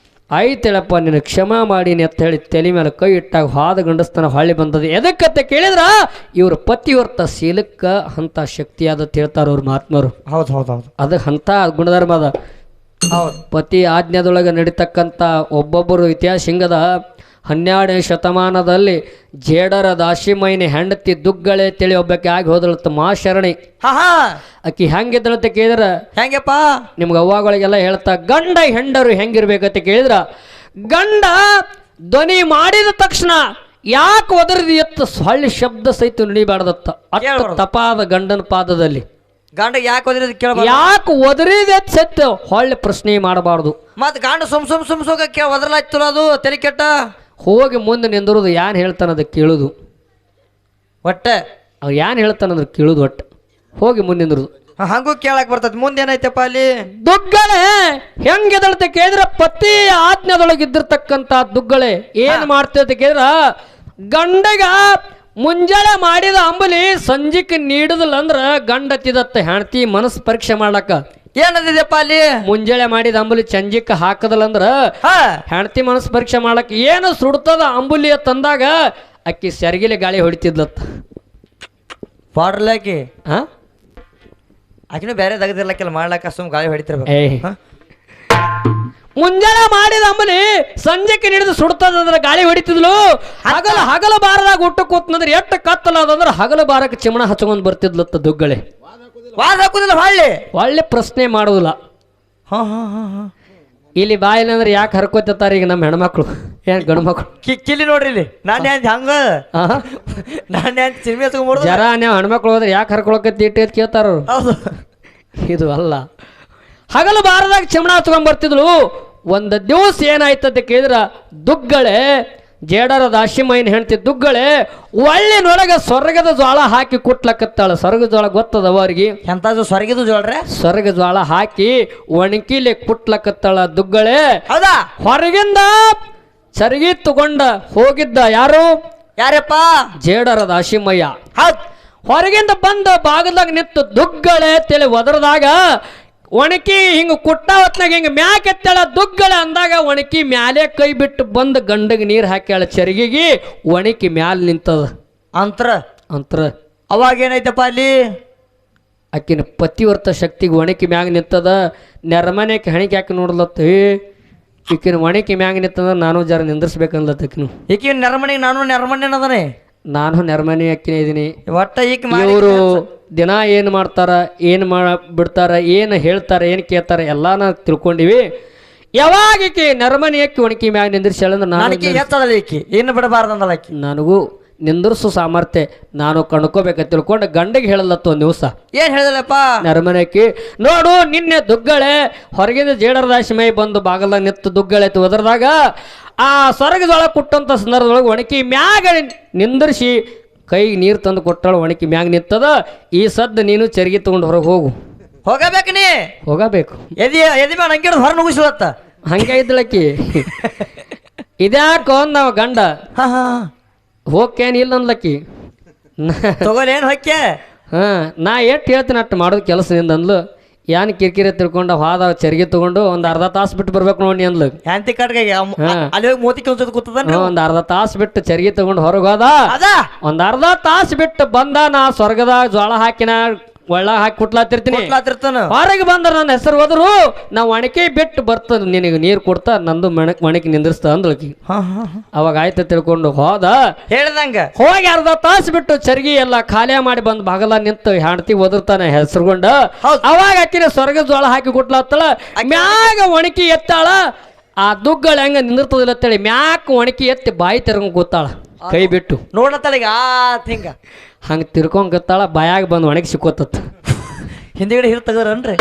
ಆಯ್ತೇಳಪ್ಪ ನಿನ್ನ ಕ್ಷಮಾ ಮಾಡೀನಿ ಅಂತ ಹೇಳಿ ತಲೆ ಮೇಲೆ ಕೈ ಇಟ್ಟಾಗ ಹಾದ ಗಂಡಸ್ತನ ಹೊಳ್ಳಿ ಬಂದದ್ದು. ಎದಕ್ಕಂತ ಕೇಳಿದ್ರ ಇವ್ರ ಪತಿವರ್ತ ಶೀಲಕ್ಕ ಅಂತ ಶಕ್ತಿ ಆದತ್ ಹೇಳ್ತಾರ ಅವ್ರ ಮಹಾತ್ಮರು. ಹೌದು ಹೌದು ಹೌದು, ಅದಕ್ಕೆ ಅಂತ ಗುಣಧರ್ಮ ಅದ. ಪತಿ ಆಜ್ಞಾದೊಳಗೆ ನಡೀತಕ್ಕಂಥ ಒಬ್ಬೊಬ್ಬರು ಇತಿಹಾಸ ಹಿಂಗದ. 12ನೇ ಶತಮಾನದಲ್ಲಿ ಜೇಡರ ದಾಸಿಮೈನಿ ಹೆಂಡತಿ ದುಗ್ಗಳೆ ತಿಳಿ ಒಬ್ಬಕ್ಕೆ ಆಗಿ ಹೋದಳತ್ತ ಮಾಶರಣಿ. ಆಕಿ ಹೆಂಗಿದ್ದಳಂತ ಕೇಳಿದ್ರ ಹೆಂಗಪ್ಪ ನಿಮ್ಗೆ ಅವ್ವಾಗಳಿಗೆಲ್ಲ ಹೇಳ್ತಾ, ಗಂಡ ಹೆಂಡರು ಹೆಂಗಿರ್ಬೇಕಂತ ಕೇಳಿದ್ರ, ಗಂಡ ಧ್ವನಿ ಮಾಡಿದ ತಕ್ಷಣ ಯಾಕೆ ಒದರಿದ ಎತ್ತು ಹೊಳ್ಳಿ ಶಬ್ದ ಸಹಿತ ನುಡಿಬಾರ್ದತ್ತ. ಅಷ್ಟು ತಪಾದ ಗಂಡನ ಪಾದದಲ್ಲಿ ಗಂಡ ಯಾಕೆ ಒದರಿದ ಕೇಳ, ಯಾಕೆ ಒದರಿದ ಸತ್ತು ಹೊಳ್ಳಿ ಪ್ರಶ್ನೆ ಮಾಡಬಾರ್ದು. ಮತ್ ಗಂಡ ಸುಮ್ಸೋಗ ಒದರ್ಲಾಯ್ತಲ್ಲ ಅದು ತಲೆ ಕೆಟ್ಟ. ಹೋಗಿ ಮುಂದೆ ನಿಂದಿರೋದು ಯಾನ್ ಹೇಳ್ತಾನದ ಕೇಳುದು, ಒಟ್ಟ ಅವ್ ಯಾನ್ ಹೇಳ್ತಾನಂದ್ರೆ ಕೇಳುದು, ಒಟ್ಟ ಹೋಗಿ ಮುಂದೆ ನಿಂದಿರುದು. ಹಂಗೂ ಕೇಳಕ್ ಬರ್ತದ. ಮುಂದೆ ಏನಾಯ್ತಪ್ಪ ಅಲ್ಲಿ? ದುಗ್ಗಳೆ ಹೆಂಗೆದಳತೆ ಕೇಳಿದ್ರ ಪತಿ ಆಜ್ಞಾದೊಳಗಿದ್ದಿರ್ತಕ್ಕಂಥ ದುಗ್ಗಳೆ ಏನ್ ಮಾಡ್ತೈತೆ ಕೇಳಿದ್ರ, ಗಂಡಗ ಮುಂಜಾನೆ ಮಾಡಿದ ಅಂಬಲಿ ಸಂಜಿಕ್ ನೀಡುದಿಲ್ಲ ಅಂದ್ರ ಗಂಡ ತಿದತ್ತ ಹೆಣ್ತಿ ಮನಸ್ಸು ಪರೀಕ್ಷೆ ಮಾಡ್ಲಕ್ಕ. ಏನದಿದೆಪ್ಪ ಅಲ್ಲಿ? ಮುಂಜಾನೆ ಮಾಡಿದ ಅಂಬುಲಿ ಚಂಜಿಕ್ ಹಾಕದಲ್ಲ ಅಂದ್ರ ಹೆಣ್ತಿ ಮನಸ್ಸು ಪರೀಕ್ಷೆ ಮಾಡ್ಲಕ್ಕ ಏನು ಸುಡ್ತದ ಅಂಬುಲಿ ತಂದಾಗ ಅಕ್ಕಿ ಸೆರಗಿಲೆ ಗಾಳಿ ಹೊಡಿತಿದ್ಲತ್ತ. ಪಾಡ್ರಲಾಕಿ ಆಕಿನೂ ಬೇರೆ ತೆಗೆದಿರ್ಲಕ್ಕೆಲ್ಲ ಮಾಡ್ಲಕ್ಕ ಸುಮ್ ಗಾಳಿ ಹೊಡಿತಿರ್ಬೇಕು. ಮುಂಜಾನೆ ಮಾಡಿದ ಅಂಬಲಿ ಸಂಜೆಕ್ಕೆ ಹಿಡಿದು ಸುಡ್ತದಂದ್ರೆ ಗಾಳಿ ಹೊಡಿತಿದ್ಲು. ಹಗಲ ಬಾರದಾಗ ಊಟ ಕೂತ್ನಂದ್ರೆ ಎಷ್ಟು ಕತ್ತಲಾದಂದ್ರೆ ಹಗಲ ಬಾರಕ್ಕೆ ಚಿಮಣ ಹಚ್ಕೊಂಡ್ ಬರ್ತಿದ್ಲತ್ತ ದುಗ್ಗಳೆ. ವಾದ ಹಾಕುದಿಲ್ಲ ಒಳ್ಳೆ ಪ್ರಶ್ನೆ ಮಾಡುದಿಲ್ಲ. ಇಲ್ಲಿ ಬಾಯಿಲ್ಲ ಅಂದ್ರೆ ಯಾಕೆ ಹರ್ಕೋತಾರ ಈಗ ನಮ್ಮ ಹೆಣ್ಮಕ್ಳು, ಏನ್ ಗಂಡು ಮಕ್ಳು ಕಿಲ್ಲಿ ನೋಡ್ರಿ ಇಲ್ಲಿ. ನಾನು ಹಂಗ ನಾನು ಚಿಮ್ಮೆ ಜರ ನೀವು ಹೆಣ್ಮಕ್ಳು ಹೋದ್ರೆ ಯಾಕೆ ಹರ್ಕೊಳಕತ್ತಿ ಇಟ್ಟು ಕೇಳ್ತಾರ. ಇದು ಅಲ್ಲ, ಹಗಲು ಬಾರದಾಗ ಚಿಮಣ ಹಚ್ಕೊಂಡ್ ಬರ್ತಿದ್ಳು. ಒಂದು ದಿವಸ ಏನಾಯ್ತಂತ ಕೇಳಿದ್ರ ದುಗ್ಗಳೆ ಜೇಡರ ದಾಸಿಮೈನ್ ಹೆಣ್ತಿ ದುಗ್ಗಳೆ ಒಳ್ಳಿನೊಳಗೆ ಸ್ವರ್ಗದ ಜ್ವಾಳ ಹಾಕಿ ಕುಟ್ಲಕತ್ತಾಳ. ಸ್ವರ್ಗ ಜ್ವಾಳ ಗೊತ್ತದವ ಅವ್ರಿಗೆ? ಎಂತದು ಸ್ವರ್ಗದ ಜ್ವಾಳ್ರೆ? ಸ್ವರ್ಗ ಜ್ವಾಳ ಹಾಕಿ ಒಣಕಿಲೆ ಕುಟ್ಲಕತ್ತಾಳ ದುಗ್ಗಳೆ. ಹೌದಾ? ಹೊರಗಿಂದ ಚರಗಿ ತಗೊಂಡ ಹೋಗಿದ್ದ ಯಾರಪ್ಪ? ಜೇಡರ ದಾಸಿಮಯ್ಯ. ಹೊರಗಿಂದ ಬಂದ ಬಾಗದಾಗ ನಿಂತು ದುಗ್ಗಳೆ ತಲೆ ಒದರದಾಗ ಒಣಕಿ ಹಿಂಗ ಕುಟ್ಟ ಹೊತ್ನಾಗ ಹಿಂಗ ಮ್ಯಾಕ್ ಎತ್ತಾಳ ದುಗ್ಗಳೆ ಅಂದಾಗ ಒಣಕಿ ಮ್ಯಾಲೆ ಕೈ ಬಿಟ್ಟು ಬಂದು ಗಂಡಗೆ ನೀರು ಹಾಕ್ಯಾಳ ಚರಿಗಿಗೆ. ಒಣಕಿ ಮ್ಯಾಲ ನಿಂತದ ಅಂತ್ರ ಅವಾಗ ಏನೈತಪ್ಪ ಅಲ್ಲಿ? ಆಕಿನ ಪತಿವರ್ತ ಶಕ್ತಿಗೆ ಒಣಕಿ ಮ್ಯಾಗ ನಿಂತದ. ನೆರಮನೆಗೆ ಹೆಣಿಕೆ ಹಾಕಿ ನೋಡ್ಲತ್ತ, ಈಕಿನ ಒಣಕಿ ಮ್ಯಾಗ ನಿಂತಂದ್ರೆ ನಾನು ಜರ ನಿಂದ್ರಿಸ್ಬೇಕನ್ಲತ್ತ. ಈಕಿನ ನೆರಮನೆಗೆ ನಾನು ಅದನೆ, ನಾನು ನೆರಮನೆ ಅಕ್ಕಿನೇ ಇದೀನಿ. ಒಟ್ಟ ಈಗ ಇವರು ದಿನ ಏನು ಮಾಡ್ತಾರ, ಏನು ಬಿಡ್ತಾರ, ಏನು ಹೇಳ್ತಾರ, ಏನು ಕೇಳ್ತಾರ ಎಲ್ಲ ನಾ ತಿಳ್ಕೊಂಡಿವಿ. ಯಾವಾಗ ಈಕಿ ನೆರಮನೆ ಅಕ್ಕಿ ಒಣಕಿ ಮ್ಯಾಗ ನಿಂದಿರ್ಸಾಳ ಅಂದ್ರೆ ಏನು ಬಿಡಬಾರ್ದಂದಲ್ಲ ಆಕಿ. ನನಗೂ ನಿಂದಿರ್ಸು ಸಾಮರ್ಥ್ಯ ನಾನು ಕಣ್ಕೋಬೇಕ ತಿಳ್ಕೊಂಡು ಗಂಡಗೆ ಹೇಳಲತ್ತ ಒಂದು ದಿವಸ. ಏನ್ ಹೇಳಿದಲ್ಲಪ್ಪ? ನೆರಮನೆಕ್ಕಿ ನೋಡು ನಿನ್ನೆ ದುಗ್ಗಳೆ ಹೊರಗಿಂದ ಜೇಡರ ದಾಸಿಮೈ ಬಂದು ಬಾಗಲ್ದಾಗ ನಿತ್ತು ದುಗ್ಗಳೆ ಒದರ್ದಾಗ ಆ ಸ್ವರ್ಗದೊಳಗೆ ಕುಟ್ಟಂತ ಸಂದರ್ಭದೊಳಗೆ ಒಣಕಿ ಮ್ಯಾಗ ನಿಂದಿರ್ಸಿ ಕೈಗೆ ನೀರು ತಂದು ಕೊಟ್ಟಳು. ಒಣಕಿ ಮ್ಯಾಗ ನಿಂತದ. ಈ ಸದ್ದು ನೀನು ಚರಿಗೆ ತಗೊಂಡು ಹೊರಗೆ ಹೋಗಬೇಕು. ಹೋಗಬೇಕು. ಎದಿ ಮೇಲೆ ಹಂಗೆ ಹೊರ ನುಗ್ಗಿಸ್ಲತ್ತ. ಹಂಗೆ ಇದ್ದಳಕ್ಕಿ. ಇದ್ಯಾಕೋ ನಾವು ಗಂಡ ಹೋಗ್ಕೇನಿಲ್ಲ ಅನ್ಲಕ್ಕಿ. ತಗೋಲೇನು ಹೊಕ್ಕೆ? ನಾ ಎಷ್ಟು ಹೇಳ್ತೀನಿ ಅಷ್ಟು ಮಾಡೋದು ಕೆಲಸದಿಂದ ಅಂದ್ಲು. ಏನ್ ಕಿರಿಕಿರಿ ತಿಳ್ಕೊಂಡು ಹಾದ ಚರಿಗೆ ತಗೊಂಡು ಒಂದ್ ಅರ್ಧ ತಾಸು ಬಿಟ್ಟು ಬರ್ಬೇಕು ನೋಡಿ ಅಂದ್ಲು. ಹ್ಯಾಂತಿ ಕಟ್ಗೆ ಅಲ್ಲಿ ಹೋಗಿ ಮೋತಿ ಕೆಲ್ಸದ ಕೂತದ. ಒಂದ್ ಅರ್ಧ ತಾಸು ಬಿಟ್ಟು ಚರಿಗೆ ತಗೊಂಡು ಹೊರಗೆ ಹೋದ. ಒಂದ್ ಅರ್ಧ ತಾಸು ಬಿಟ್ಟು ಬಂದ. ನಾ ಸ್ವರ್ಗದ ಜ್ವಾಳ ಹಾಕಿನ ಒಳ್ಳ ಹಾಕಿ ಕುಟ್ಲಾತಿರ್ತೀನಿ ಕೊಟ್ಲಾತಿರ್ತಾನ ಹೊರಗೆ ಬಂದ್ರ ನನ್ನ ಹೆಸರು ಹೋದ್ರು ನಾ ಒಣಕೆ ಬಿಟ್ಟು ಬರ್ತದ ನಿನಗೆ ನೀರು ಕೊಡ್ತಾ ನಂದು ಒಣಕೆ ನಿಂದ್ರಿಸ್ತ ಅಂದ್ಳಕಿ ಅವಾಗ ಆಯ್ತು ತಿಳ್ಕೊಂಡು ಹೋದ ಹೇಳ್ದಂಗ ಹೋಗಿ ಅರ್ಧ ತಾಸು ಬಿಟ್ಟು ಚರ್ಗಿ ಎಲ್ಲ ಖಾಲಿ ಮಾಡಿ ಬಂದ್ ಬಾಗಲ ನಿಂತು ಹೆಂಡತಿ ಒದರ್ತಾನೆ ಹೆಸರುಗೊಂಡ ಅವಾಗ ಅಕ್ಕಿನ ಸ್ವರ್ಗ ಜೋಳ ಹಾಕಿ ಕುಟ್ಲಾತ್ತಳ ಮ್ಯಾಗ ಒಣಕಿ ಎತ್ತಾಳ ಆ ದುಗ್ಗಳ ಹೆಂಗ ನಿಂದಿರ್ತದಿಲ್ಲ ಅಂತೇಳಿ ಮ್ಯಾಕ್ ಒಣಕಿ ಎತ್ತಿ ಬಾಯಿ ತೆರ್ಕೊಂಡ್ ಕೂತಾಳ ಕೈ ಬಿಟ್ಟು ನೋಡತ್ತಳಿಗ ಹಿಂಗ ಹಂಗ ತಿರ್ಕೊಂಡ್ ಕೂತಾಳ ಬಾಯಾಗ ಬಂದು ಒಣಗಿ ಸಿಕ್ಕೋತತ್ ಹಿಂದಿಗಡೆ ಹಿರ್ ತೆಗದ್ರನ್ರಿ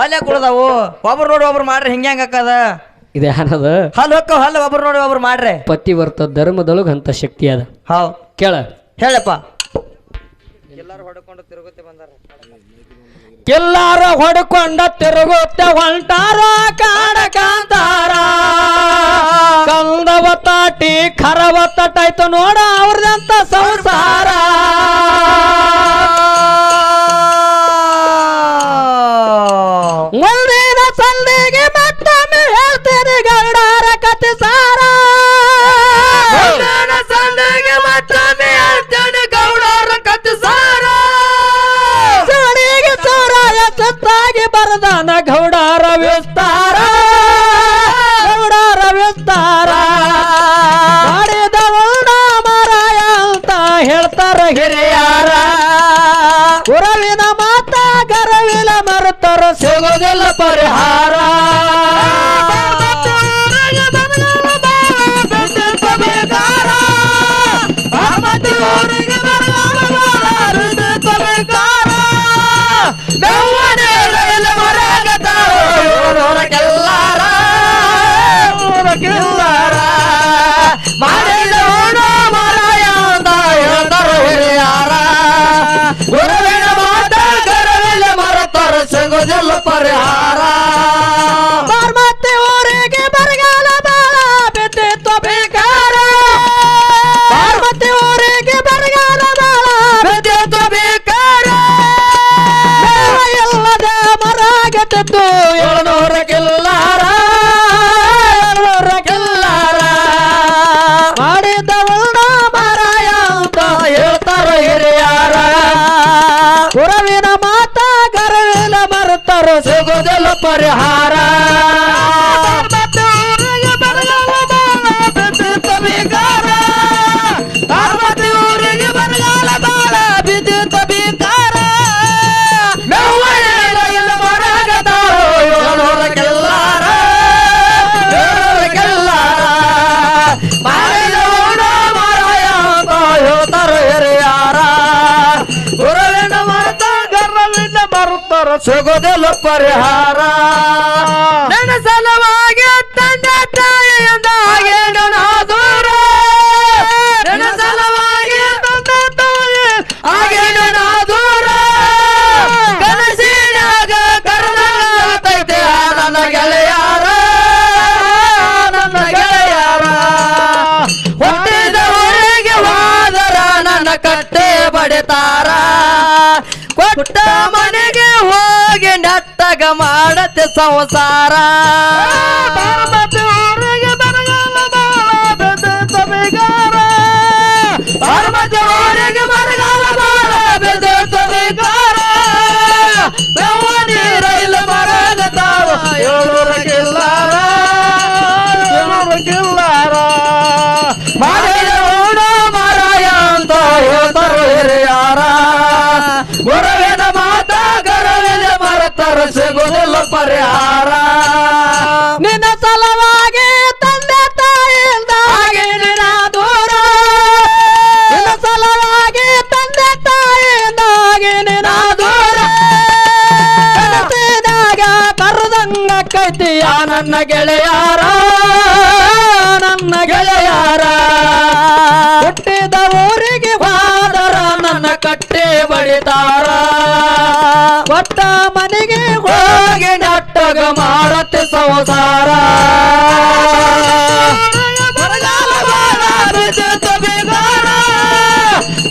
ಅಲ್ಲೇ ಕುಡ್ದಾವು ಒಬ್ರು ನೋಡಿ ಒಬ್ರು ಮಾಡ್ರಿ ಹಿಂಗ ಹೆಂಗ ಹಾಕದ ಇದೆ ಏನದ ಹಲ್ ಹೊಕ್ಕ ಹಲ್ ಒಬ್ರು ನೋಡಿ ಒಬ್ರು ಮಾಡ್ರಿ ಪತಿವರ್ತ ಧರ್ಮದೊಳಗ ಅಂತ ಶಕ್ತಿ ಅದ ಹೌದ್ ಕೇಳ ಹೇಳಪ್ಪ ಎಲ್ಲಾರು ಹೊಡ್ಕೊಂಡು ತಿರುಗುತ್ತೆ ಬಂದಾರ ಎಲ್ಲಾರ ಹೊಡ್ಕೊಂಡ ತಿರುಗುತ್ತೆ ಹೊಂಟಾರ ಕಾಡಕಾಂತಾರ ಕಂದವ ತಾಟಿ ಖರವ ತಟ್ಟಾಯ್ತು ನೋಡ ಅವ್ರದಂತ ಸಂಸಾರ ಮುಂದಿನ ಸಂದಿಗೆ ಮತ್ತೊಮ್ಮೆ ಹೇಳ್ತೇನೆ ಗರುಡಾರ ಕತೆ ಸಾರ ಸಂದಿಗೆ ಮತ್ತೊಮ್ಮೆ ಹೇಳ್ತೇನೆ ಗೌಡಾರ ಕತೆ ಸಾರ ಸತ್ತಾಗಿ ಬರದಾನ ಗೌಡಾರ ವಿಸ್ತಾರ ಗೌಡಾರ ವಿಸ್ತಾರ ಮಾಡಿದವನ ಮಾರಾಯ ಅಂತ ಹೇಳ್ತಾರ ಹಿರಿಯಾರ ಗುರವಿನ ಮಾತ ಗರವಿಲ ಮರುತರ ಸಿಗೋದಿಲ್ಲ ಪರಿಹಾರ ಪರಿಹಾರ ಬಾರ್ಮತಿ ಊರಿಗೆ ಬರಗಾಲ ಬಾಳ ಬಿದ್ದಿತ್ತು ಬೇಕಾರ ಬಾರ್ಮತಿ ಊರಿಗೆ ಬರಗಾಲ ಬಾಳ ಬಿದ್ದಿತ್ತು ಬೇಕಾರ ಎಲ್ಲದ ಮರಾಗತ್ತಿತ್ತು 700 ಕಿಲ್ಲಾರ 700 ಕಿಲ್ಲಾರ ಮಾಡಿದವನ ಮಾರಾಯ ಅಂತ ಹೇಳ್ತಾರ ಹಿರಿಯಾರ ಗುರವಿನ ಮಾತ ಗರವಿನ ಮರುತರ ಸಿಗೋದಿಲ್ಲ ಪರಿಹಾರ ಸಿಗೋದಿಲ್ಲ ಪರಿಹಾರ ನನ್ನ ಸಲವಾಗಿ ತಂದೆ ತಾಯಿಯಿಂದ ಆಗೇನು ನಾ ದೂರ ನನ್ನ ಸಲವಾಗಿ ತಂದೆ ತಾಯಿ ಆಗೇನು ನಾ ದೂರ ಕನಸಿನಾಗ ಕರ್ನಾಟಕೈತೆ ನನ್ನ ಗೆಳೆಯಾರ ನನ್ನ ಗೆಳೆಯಾರ ಹುಟ್ಟಿದ ಊರಿಗೆ ಹೋದರ ನನ್ನ ಕಟ್ಟೆ ಬಡಿತಾರ ಕೊಟ್ಟ ಮನೆಗೆ ಹೋಗಿ ನೆಟ್ಟಗ ಮಾಡತ್ತೆ ಸಂಸಾರ ಬಾರ್ಮತಿ ಊರಿಗೆ ಬರಗಾಲ ಬಾಳ ಬಿದ್ದಿತ್ತು ಬೇಕಾರ ಬಾರ್ಮತಿ ಊರಿಗೆ ಬರಗಾಲ ಬಾಳ ಬಿದ್ದಿತ್ತು ಬೇಕಾರ ಬೆವ್ವ ನೀರೈಲ ಬರಗತಾವ 700 ಕಿಲ್ಲಾರ 700 ಕಿಲ್ಲಾರ ಮಾಡಿದವನ ಮಾರಾಯ ಅಂತ ಹೇಳ್ತಾರ ಹಿರಿಯಾರ ಗುರವಿನ ಮಾತ ಗರವಿನ ಮರತರ ಸಿಗೋದಿಲ್ಲ ಪರಿಹಾರ ನಿನ್ನ ಸಲವಾಗಿ ತಂದೆ ತಾಯಿಯಿಂದ ಹಾಗೆ ನಿನ್ನ ದೂರ ನಿನ್ನ ಸಲವಾಗಿ ತಂದೆ ತಾಯಿಯಿಂದ ಹಾಗೆ ನಿನ್ನ ದೂರ ಕನಸಿನಾಗ ಕರೆದಂಗ ಕೈತಿಯ ನನ್ನ ಗೆಳೆಯಾರ ನನ್ನ ಗೆಳೆಯಾರ ಹುಟ್ಟಿದ ಊರಿಗೆ ಹೋದರ ನನ್ನ ಕಟ್ಟೆ ಬಡಿತಾರ ಕೊಟ್ಟ ಮನೆಗೆ ಹೋಗಿ ನೆಟ್ಟಗ ಮಾಡತ್ತೆ ಸಂಸಾರ ಬರಗಾಲ ಬಾಳ ಬಿದ್ದಿತ್ತು ಬೇಕಾರ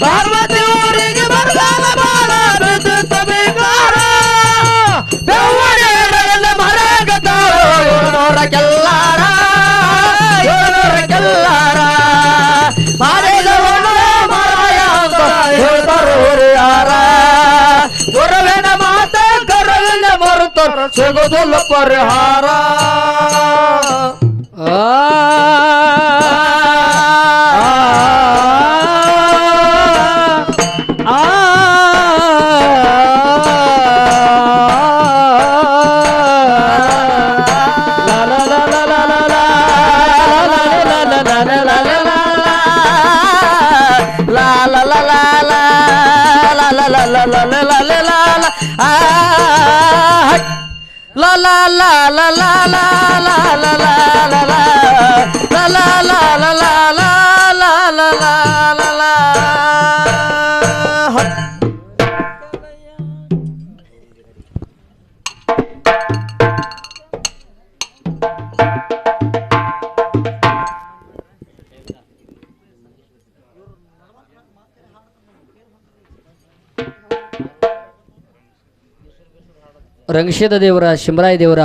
ಪಾರ್ವತಿ ಊರಿಗೆ ಬರಗಾಲ ಬಾಳ ಬಿದ್ದಿತ್ತು ಬೇಕಾರ ಬೆವ್ವನೆಲ್ಲ ಮರಗತಾವ 700 ಕಿಲ್ಲಾರ 700 ಕಿಲ್ಲಾರ ಮಾಡಿದವನ ಮಾರಾಯ ಅಂತ ಹೇಳ್ತಾರ ಹಿರಿಯಾರ ಮರುತರ ಸಿಗುದಿಲ್ಲ ಪರಿಹಾರ ರಂಗಶೇದ ದೇವರ ಶಿಮರಾಯ ದೇವರ